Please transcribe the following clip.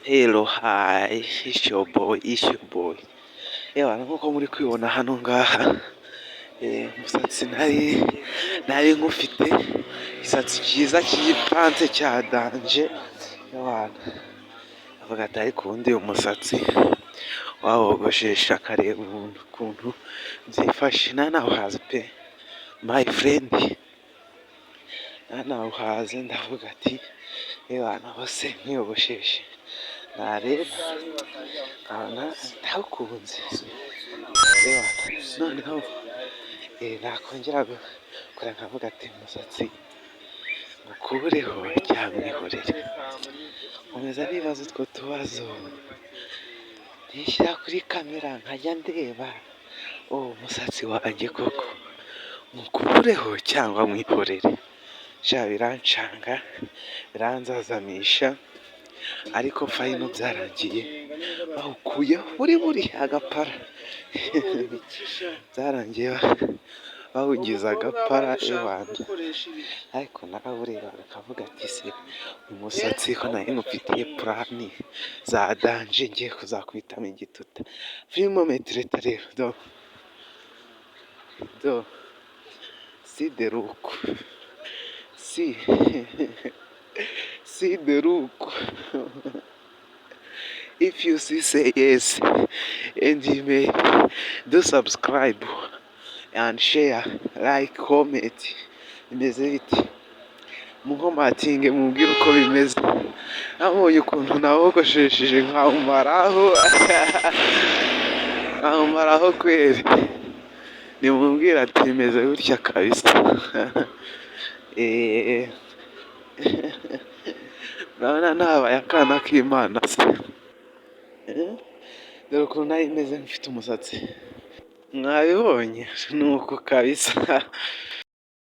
Hello, hi, it's your boy. Ewa, nkuko muri kwibona hano ngaha, umusatsi nari nkufite, isatsi cyiza cy'igipanse cya danje, ewa, avuga ati ariko ubundi umusatsi wawogoshesha akareba ukuntu byifashe, nanawuhaze pe, my friend, nanawuhaze ndavuga ati, ewa, nabose nkiyogosheshe. Nareba nkabona ndawukunze, noneho nakongera gukora nkavuga ati umusatsi mukureho cyangwa mwihorere, nkomeza nibaza utwo tubazo, nishyira kuri kamera nkajya ndeba umusatsi wanjye koko mukureho cyangwa mwihorere, sha birancanga biranzazamisha, ariko fayino byarangiye bawukuyeho buri agapara byarangiye bawugize agapara ewana, ariko narawureba akavuga ati se umusatsi ko nari ngufitiye purani za danje ngiye kuzakwitamo igituta, filimometireta rero do si de ruku si de ruku. If you see, say yes, and you may do subscribe and share, like, comment, bimeze biti, munkomatinge mubwire uko bimeze, nabonye ukuntu nawogoshesheje nkawumaraho kweri, nimubwire ati bimeze gutya kabisa. Urabona nabaye akana k'Imana se, dore ukuntu nari meze mfite umusatsi, mwabibonye nuko kabisa.